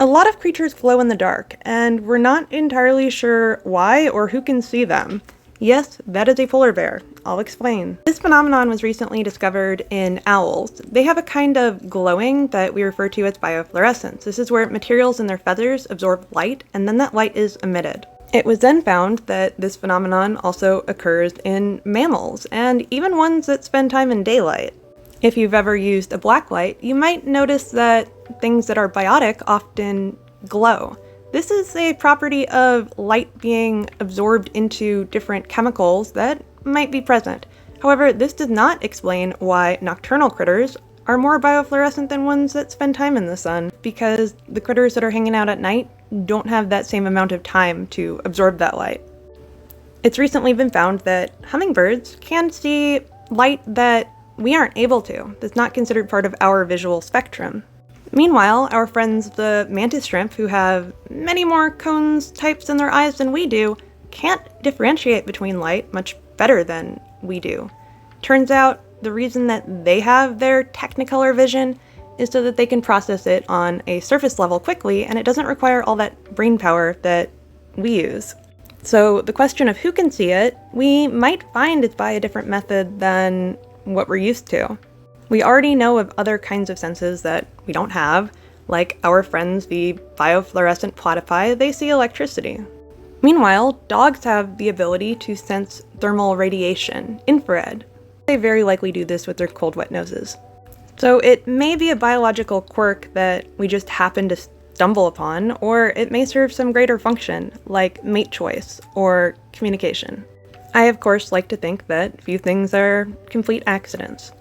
A lot of creatures glow in the dark, and we're not entirely sure why or who can see them. Yes, that is a polar bear. I'll explain. This phenomenon was recently discovered in owls. They have a kind of glowing that we refer to as biofluorescence. This is where materials in their feathers absorb light, and then that light is emitted. It was then found that this phenomenon also occurs in mammals, and even ones that spend time in daylight. If you've ever used a black light, you might notice that things that are biotic often glow. This is a property of light being absorbed into different chemicals that might be present. However, this does not explain why nocturnal critters are more biofluorescent than ones that spend time in the sun, because the critters that are hanging out at night don't have that same amount of time to absorb that light. It's recently been found that hummingbirds can see light that we aren't able to. That's not considered part of our visual spectrum. Meanwhile, our friends the mantis shrimp, who have many more cones types in their eyes than we do, can't differentiate between light much better than we do. Turns out the reason that they have their technicolor vision is so that they can process it on a surface level quickly, and it doesn't require all that brain power that we use. So the question of who can see it, we might find it's by a different method than what we're used to. We already know of other kinds of senses that we don't have, like our friends the biofluorescent platypi. They see electricity. Meanwhile, dogs have the ability to sense thermal radiation, infrared. They very likely do this with their cold, wet noses. So it may be a biological quirk that we just happen to stumble upon, or it may serve some greater function, like mate choice or communication. I, of course, like to think that few things are complete accidents.